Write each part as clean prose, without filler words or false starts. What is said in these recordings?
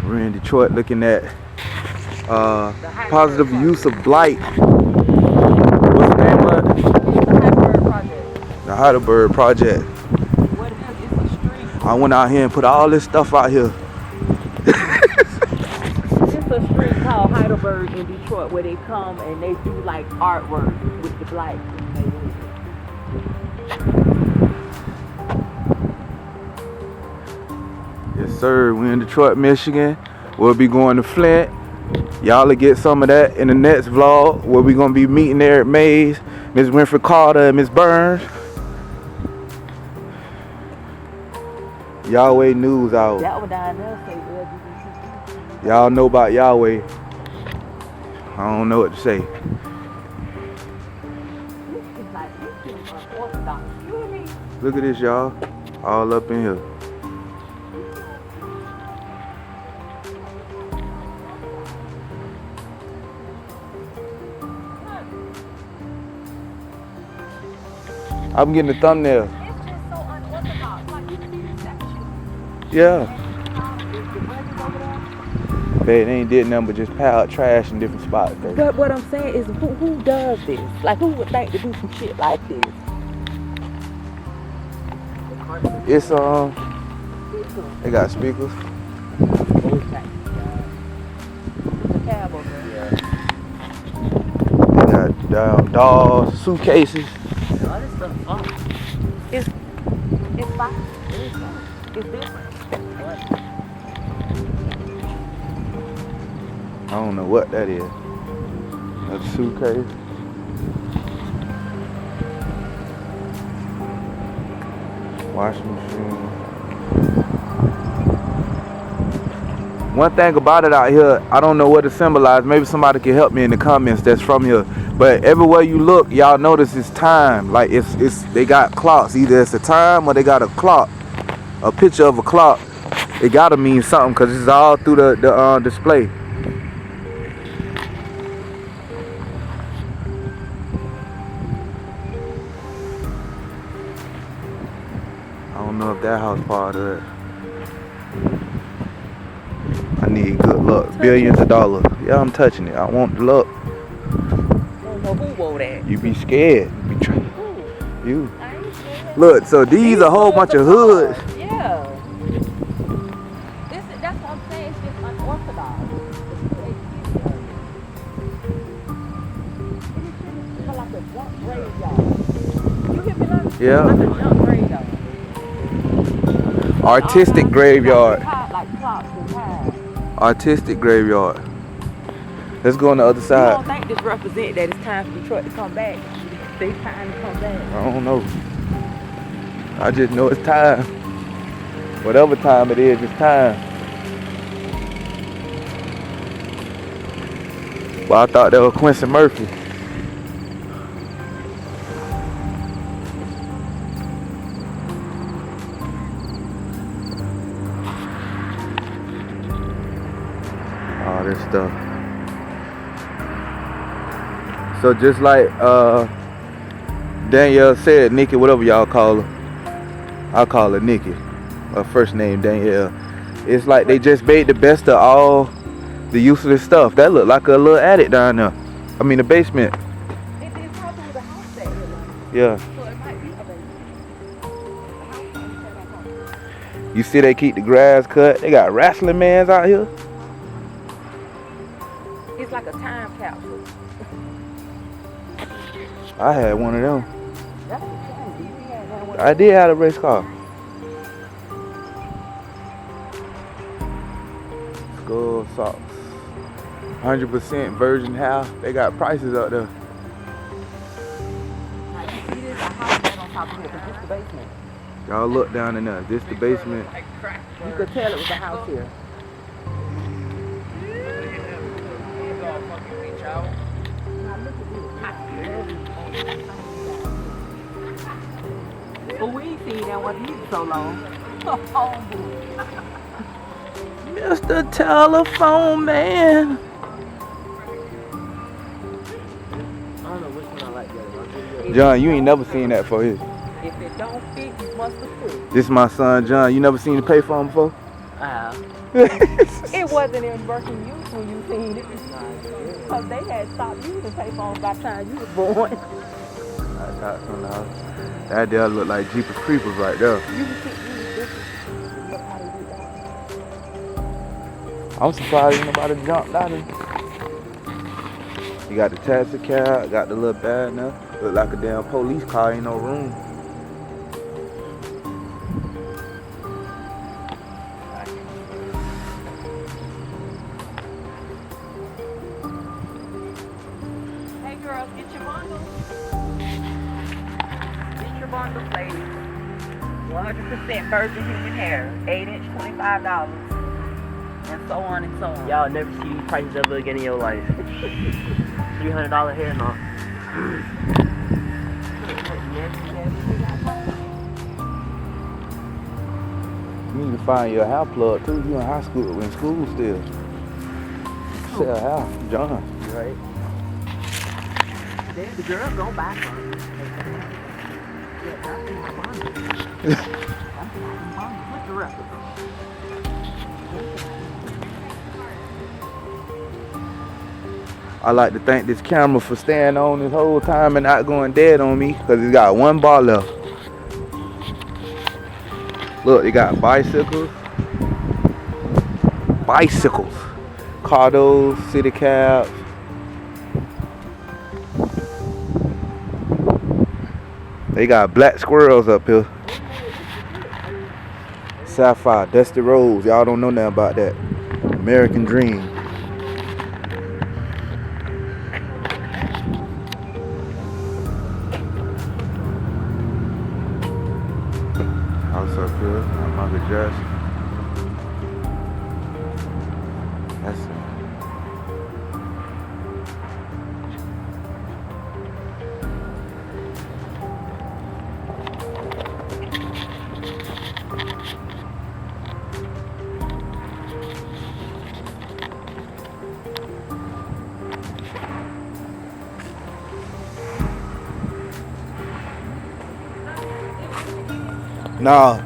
We're in Detroit looking at positive use of blight. What's the name of it? The Heidelberg Project. What it is, it's a street. I went out here and put all this stuff out here. It's a street called Heidelberg in Detroit where they come and they do like artwork with the blight. Yes, sir. We're in Detroit, Michigan. We'll be going to Flint. Y'all will get some of that in the next vlog where we're going to be meeting Eric Mays, Miss Winfrey Carter, and Miss Burns. Yahweh News Hour. That one down there say LGBT. Y'all know about Yahweh. I don't know what to say. It's like this is unorthodox. You hear me? Look at this, y'all. All up in here. I'm getting the thumbnail. It's just so unorthodox. Like you see the section. Yeah. The buildings over there. They ain't did nothing but just pile out trash in different spots. Baby. But what I'm saying is, who does this? Like, who would think to do some shit like this? It's they got speakers. There's a cab over there. They got dolls, suitcases. All this stuff fun. It's fun. It's fun. It's different. I don't know what that is. A suitcase. Washing machine. One thing about it out here, I don't know what it symbolizes. Maybe somebody can help me in the comments that's from here. But everywhere you look, y'all notice it's time. Like it's they got clocks. Either it's a time or they got a clock, a picture of a clock. It gotta mean something because it's all through the display. I don't know if that house part of it. I need good luck. Billions of dollars. Yeah, I'm touching it. I want the luck. I don't know who wore that. You be scared. You be you. I ain't scared. Look, so these a whole bunch of hoods. Yeah. That's what I'm saying. It's just unorthodox. It's like a junk graveyard. You hear me? Like? Yeah. Like a junk graveyard. Artistic graveyard. Like clocks and time. Artistic graveyard. Let's go on the other You side. don't think this represents that it's time for Detroit to come back? They time to come back. I don't know. I just know it's time. Whatever time it is, it's time. But I thought that was Quincy Murphy. All this stuff. So just like Danielle said, Nikki, whatever y'all call her, I'll call her Nikki. Her first name Danielle. It's like they just made the best of all the useless stuff. That look like a little attic down there. I mean the basement. It probably was a house that here. Yeah. So it might be a basement. You see they keep the grass cut. They got wrestling mans out here. It's like a time capsule. I had one of them. That's the thing. You had one. I did have a race car. Skull socks. 100% virgin house. They got prices up there. Like, you see this? A house right on top of here, 'cause this the basement. Y'all look down in there. This the basement. You could tell it was a house here. But we ain't seen that one either so long. Mr. Telephone Man. I don't know which one I like better. John, you ain't never seen that for his. If it don't fit, you must have fit. This is my son, John. You never seen the payphone before? It wasn't in working use when you seen it. Because they had stopped using payphones by the time you was born. I got some now. That there look like Jeepers Creepers right there. You can see this is look how they do that. I'm surprised ain't nobody jumped out of it. You got the taxi cab, got the little bag now. Look like a damn police car, ain't no room. Hey girls, get your bundles. Get your bundles, ladies. 100% virgin human hair. 8-inch, $25. And so on and so on. Y'all never see these prices ever again in your life. $300 hair knot. You need to find your hair plug too. You in high school, in school still. Sell hair, John. Right? The girls don't buy some. What's the rest of them? I like to thank this camera for staying on this whole time and not going dead on me because it's got one bar left. Look, they got bicycles, cardos, city cabs. They got black squirrels up here. Sapphire, Dusty Rose. Y'all don't know nothing about that. American Dream. House up here, Michael Jackson. That's it. Nah.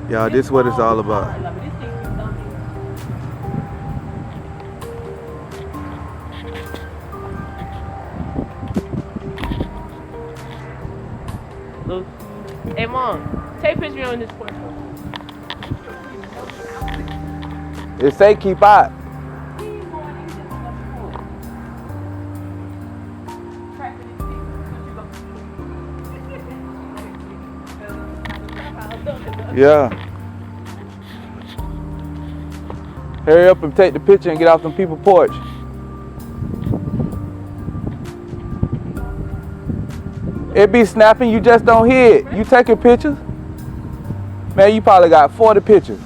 Y'all, this is what it's all about. Look. Hey mom, take a picture on this porch. It say keep out. Yeah. Hurry up and take the picture and get off them people's porch. It be snapping, you just don't hear it. You taking pictures? Man, you probably got 40 pictures.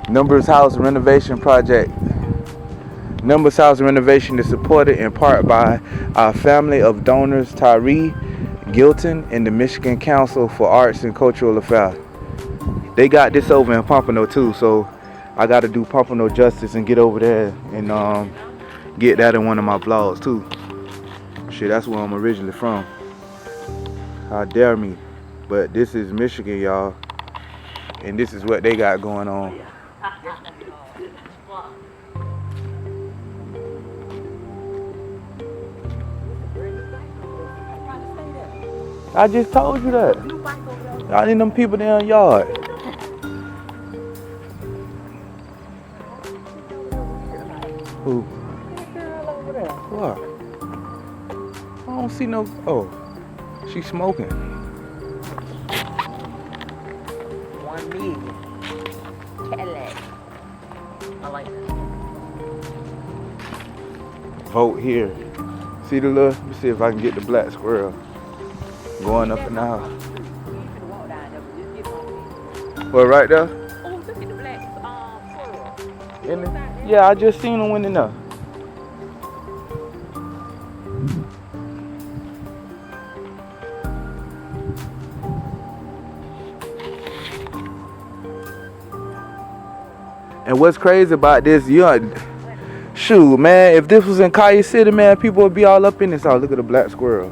Numbers House Renovation Project. Numbers House Renovation is supported in part by our family of donors, Tyree Guyton and the Michigan Council for Arts and Cultural Affairs. They got this over in Pompano too, so I got to do Pompano justice and get over there and get that in one of my vlogs too. Shit, that's where I'm originally from. How dare me? But this is Michigan, y'all, and this is what they got going on. I just told you that. I need them people down the yard. Who? What? I don't see no. Oh, she's smoking. 1 million. Cadillac. I like that. Vote here. See the little? Let me see if I can get the black squirrel going up and out. Well, right there? Oh, look at the black squirrel. In it? Yeah, I just seen him when in there. And what's crazy about this, Shoot, man, if this was in Kaya City, man, people would be all up in this house. Look at the black squirrel.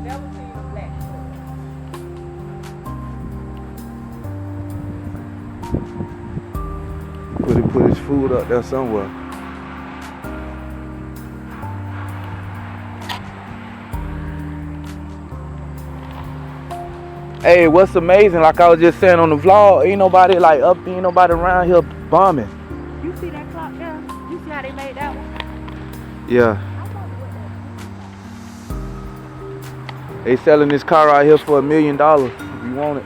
Never seen a black squirrel. Put his food up there somewhere. Hey, what's amazing, like I was just saying on the vlog, ain't nobody around here bombing. You see that clock there? You see how they made that one? Yeah. They selling this car right here for $1 million if you want it.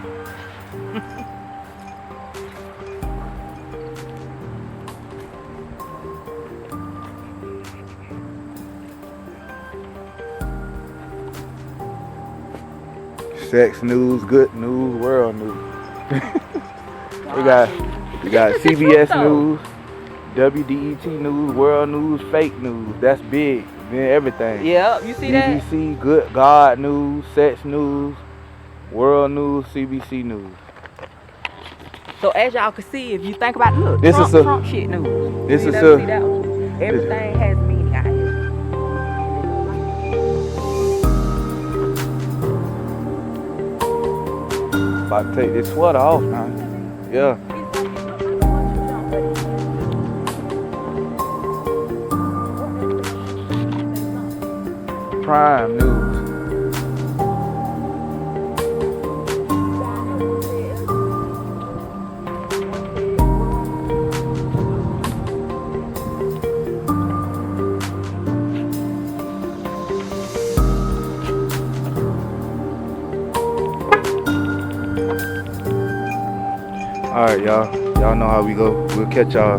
Sex news, good news, world news. we got CBS News, WDET News, World News, fake news. That's big. Then everything. Yeah, you see that? BBC, Good God News, Sex News, World News, CBC News. So as y'all can see, if you think about it, look, This Trump, is a- Trump shit news. this You is never a- see that one? Everything has meaning out here. About to take this sweater off now. Yeah. Prime News. All right, y'all. Y'all know how we go. We'll catch y'all